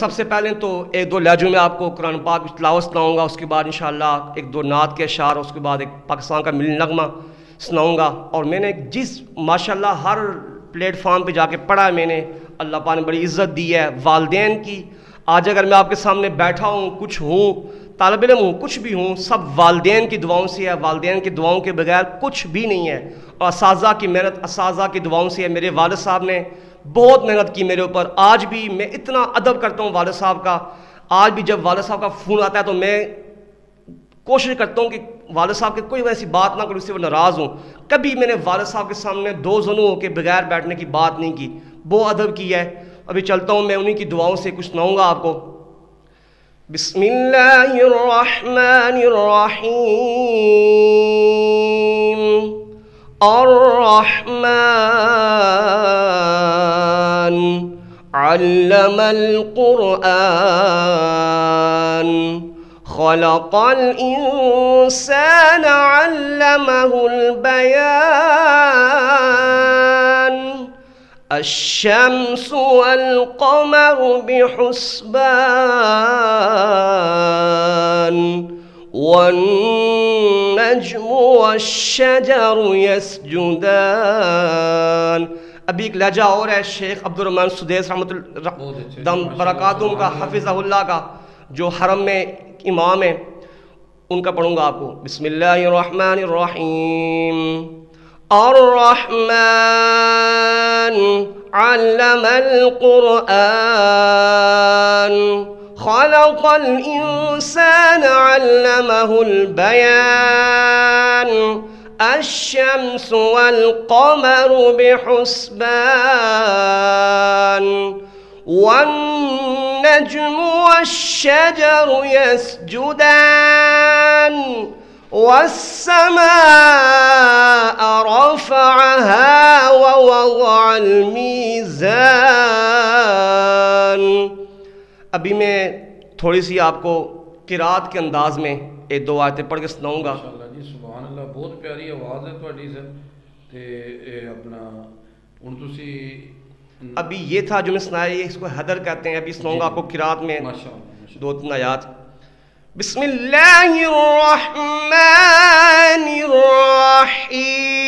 سب سے پہلے تو ایک دو لہجوں میں آپ کو قرآن پاک کی تلاوت سناؤں گا، اس کے بعد انشاءاللہ ایک دو نعت کے اشعار، اس کے بعد ایک پاکستان کا ملی نغمہ سناؤں گا۔ اور میں نے جس ماشاءاللہ ہر پلیٹ فارم پہ جا کے پڑھا ہے، میں نے اللہ پاک نے بڑی عزت دی ہے والدین کی۔ آج اگر میں آپ کے سامنے بیٹھا ہوں، کچھ ہوں، طالب علم ہوں، کچھ بھی ہوں، سب والدین کی دعاؤں سے ہے۔ والدین کی دعاؤں کے بغیر کچھ بھی نہیں ہے، اور اساتذہ کی محنت، اساتذہ کی دعاؤں سے ہے۔ میرے والد صاحب نے بہت محنت کی میرے اوپر، آج بھی میں اتنا ادب کرتا ہوں والد صاحب کا۔ آج بھی جب والد صاحب کا فون آتا ہے تو میں کوشش کرتا ہوں کہ والد صاحب کی کوئی ایسی بات نہ کروں اس سے وہ ناراض ہوں۔ کبھی میں نے والد صاحب کے سامنے دو زنوں کے بغیر بیٹھنے کی بات نہیں کی، بہت ادب کی ہے۔ ابھی چلتا ہوں، میں انہی کی دعاؤں سے کچھ سناؤں گا آپ کو۔ بسم اللہ الرحمن الرحیم۔ الرحمن علم القرآن خلق الإنسان علمه البيان الشمس والقمر بحسبان والنجم والشجر يسجدان۔ ابھی ایک لہجہ اور ہے شیخ عبد الرحمن سدیس رحمۃ اللہ دم برکاتہم کا، حفظہ اللہ کا، جو حرم میں امام ہیں، ان کا پڑھوں گا آپ کو۔ بسم اللہ الرحمن الرحیم۔ الرحمن علم القرآن خلق الإنسان علمه البيان الشمس والقمر بحسبان والنجم والشجر يسجدان والسماء رفعها ووضع الميزان۔ ابھی میں تھوڑی سی آپ کو قرات کے انداز میں ایک دو آیتیں پڑھ کے سناؤں گا۔ ماشاءاللہ جی، سبحان اللہ، بہت پیاری آواز ہے تہاڈی سر۔ تے اپنا ہن تسی ابھی یہ تھا جو میں سنایا، یہ اس کو حدر کہتے ہیں۔ ابھی سناؤں گا آپ کو قرات میں دو تین آیات۔ بسم اللہ الرحمن الرحیم۔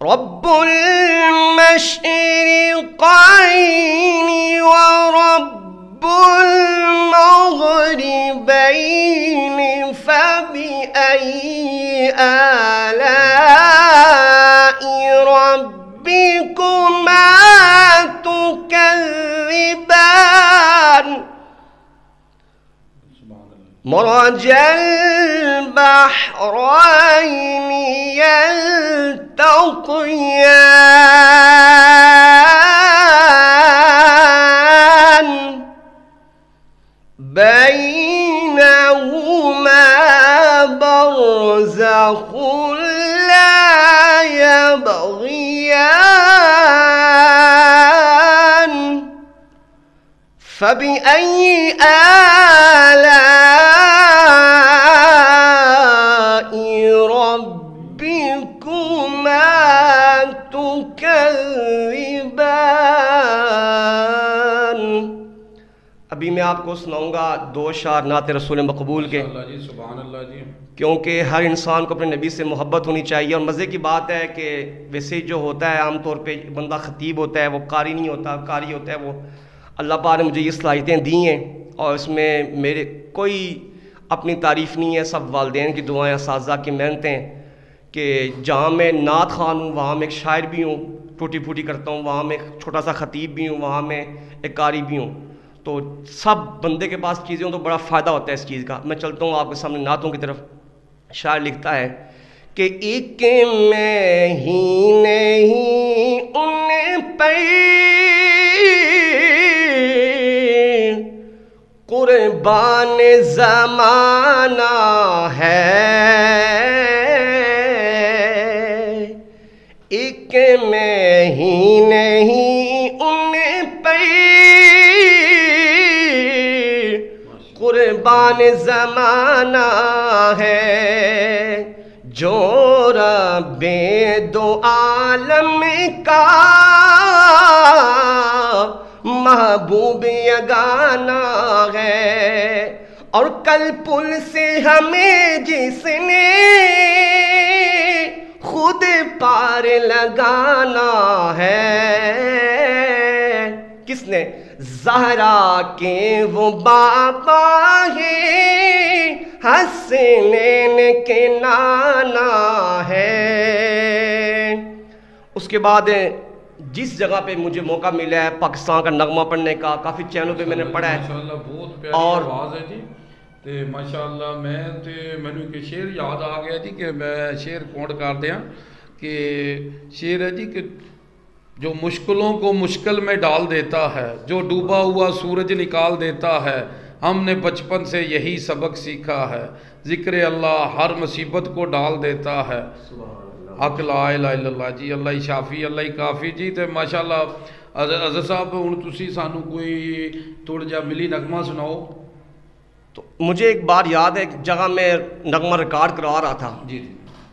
رب المشرقین ورب المغربین فبأي آلاء ربكما تكذبان مرج البحرين يلتقيان بينهما برزخ لا يبغيان فبأي آلاء ربكما تكذبان۔ ابھی میں آپ کو سناؤں گا دو اشعار نعت رسول مقبول کے، جی سبحان اللہ جی، کیونکہ ہر انسان کو اپنے نبی سے محبت ہونی چاہیے۔ اور مزے کی بات ہے کہ ویسے جو ہوتا ہے عام طور پہ بندہ خطیب ہوتا ہے، وہ قاری نہیں ہوتا، قاری ہوتا ہے وہ۔ اللہ پاک نے مجھے یہ صلاحیتیں دی ہیں، اور اس میں میرے کوئی اپنی تعریف نہیں ہے، سب والدین کی دعائیں، اساتذہ کی محنتیں، کہ جہاں میں نعت خوان ہوں وہاں میں ایک شاعر بھی ہوں، ٹوٹی پھوٹی کرتا ہوں، وہاں میں ایک چھوٹا سا خطیب بھی ہوں، وہاں میں ایک قاری بھی ہوں۔ تو سب بندے کے پاس چیزیں ہوں تو بڑا فائدہ ہوتا ہے اس چیز کا۔ میں چلتا ہوں آپ کے سامنے نعتوں کی طرف۔ شاعر لکھتا ہے کہ ایک میں ہی نہیں ان پہ قربان زمانہ ہے، ایک میں ہی نہیں ان پہ قربان زمانہ ہے، جو رب دو عالم کا محبوب یگانا ہے، اور کل پل سے ہمیں جس نے خود پار لگانا ہے، کس نے؟ زہرا کے وہ بابا ہے، حسنین کے نانا ہے۔ اس کے بعد جس جگہ پہ مجھے موقع ملا ہے پاکستان کا نغمہ پڑھنے کا، کافی چینلوں پہ میں نے پڑھا ہے، ماشاءاللہ بہت پیاری آواز ہے جی، تے ماشاءاللہ مینوں ایک شعر یاد آ گیا جی کہ میں شعر کوٹ کر دیا کہ شعر ہے جی کہ جو مشکلوں کو مشکل میں ڈال دیتا ہے، جو ڈوبا ہوا سورج نکال دیتا ہے، ہم نے بچپن سے یہی سبق سیکھا ہے، ذکر اللہ ہر مصیبت کو ڈال دیتا ہے، حق لا الہ الا اللہ جی، اللہ ہی شافی اللہ ہی کافی جی۔ تے ماشاءاللہ عزت صاحب ہن تسی سانو کوئی تھوڑا جا ملی نغمہ سناؤ۔ تو مجھے ایک بار یاد ہے، ایک جگہ میں نغمہ ریکارڈ کروا رہا تھا، جی جی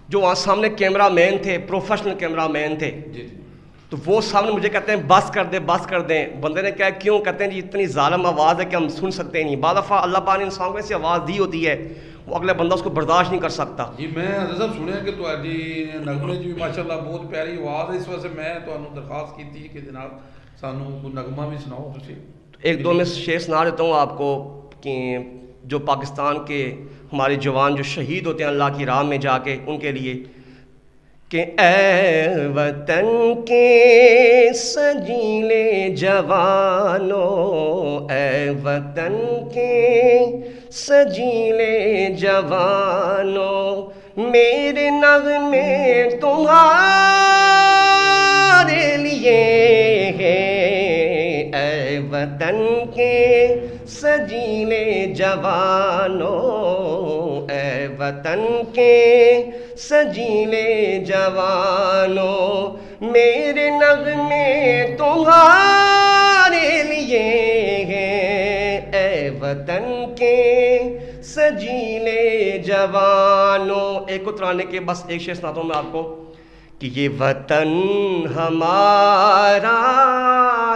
جو وہاں سامنے کیمرہ مین تھے، پروفیشنل کیمرہ مین تھے، جی جی تو وہ سامنے مجھے کہتے ہیں بس کر دیں بس کر دیں۔ بندے نے کہا کیوں؟ کہتے ہیں جی اتنی ظالم آواز ہے کہ ہم سن سکتے نہیں۔ بعض دفعہ اللہ پاک نے انسان کو ایسی آواز دی ہوتی ہے وہ اگلا بندہ اس کو برداشت نہیں کر سکتا۔ جی میں عزت صاحب سنیا کہ تہاڈی نغمے جی ماشاءاللہ بہت پیاری آواز ہے، اس وجہ سے میں تانوں درخواست کی کہ جناب سانو کوئی نغمہ بھی سناؤ تسی۔ ایک دو میں شعر سنا دیتا ہوں آپ کو کہ جو پاکستان کے ہمارے جوان جو شہید ہوتے ہیں اللہ کی راہ میں جا کے، ان کے لیے کہ اے وطن کے سجیلے جوانوں، اے وطن کے سجیلے جوانوں، میرے نغمے تمہارے لیے ہیں، اے وطن کے سجیلے جوانوں، اے وطن کے سجیلے جوانوں، میرے نغمے تمہارے لیے ہیں، اے وطن کے سجیلے جوانوں۔ ایک کو ترانے کے بس ایک شعر سناتا ہوں میں آپ کو کہ یہ وطن ہمارا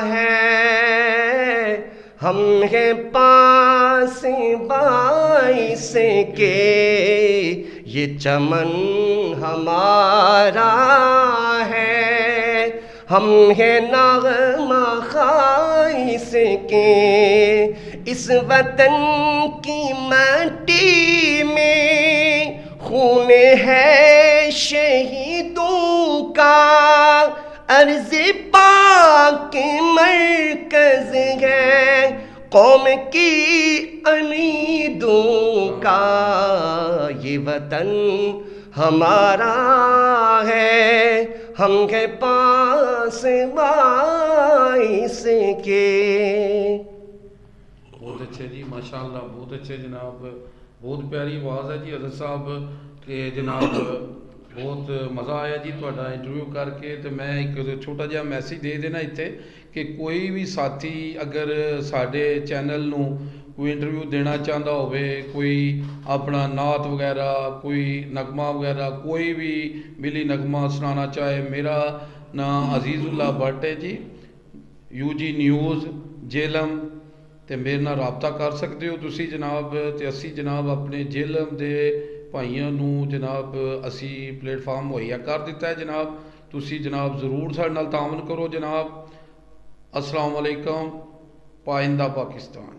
ہے، ہم ہیں پاس باعث کے، یہ چمن ہمارا ہے، ہم ہیں نغمہ خائص کے، اس وطن کی مٹی میں خون ہے شہیدوں کا، ارض پاک مرکز ہے قوم کی امیدوں کا، یہ وطن ہمارا ہے، ہم کے پاس باعث کے۔ بہت اچھے جی ماشاءاللہ، بہت اچھے جناب، بہت پیاری آواز ہے جی حضرت صاحب کہ جناب بہت مزہ آیا جی تہاڈا انٹرویو کر کے۔ تو میں ایک چھوٹا جہا میسیج دے دینا اتنے کہ کوئی بھی ساتھی اگر ساڈے چینل نو کوئی انٹرویو دینا چاہتا ہوئے، کوئی اپنا نعت وغیرہ، کوئی نغمہ وغیرہ، کوئی بھی ملی نغمہ سنانا چاہے، میرا نام عزیز اللہ بٹ ہے جی، UG نیوز جہلم، تے میرے نال رابطہ کر سکتے ہو تسی جناب۔ تے اسی جناب اپنے جہلم دے بھائیاں نو جناب اسی پلیٹ فارم مہیا کر دیتا ہے جناب، تسی جناب ضرور ساڈے نال تعاون کرو جناب۔ السلام علیکم، پائندہ پاکستان۔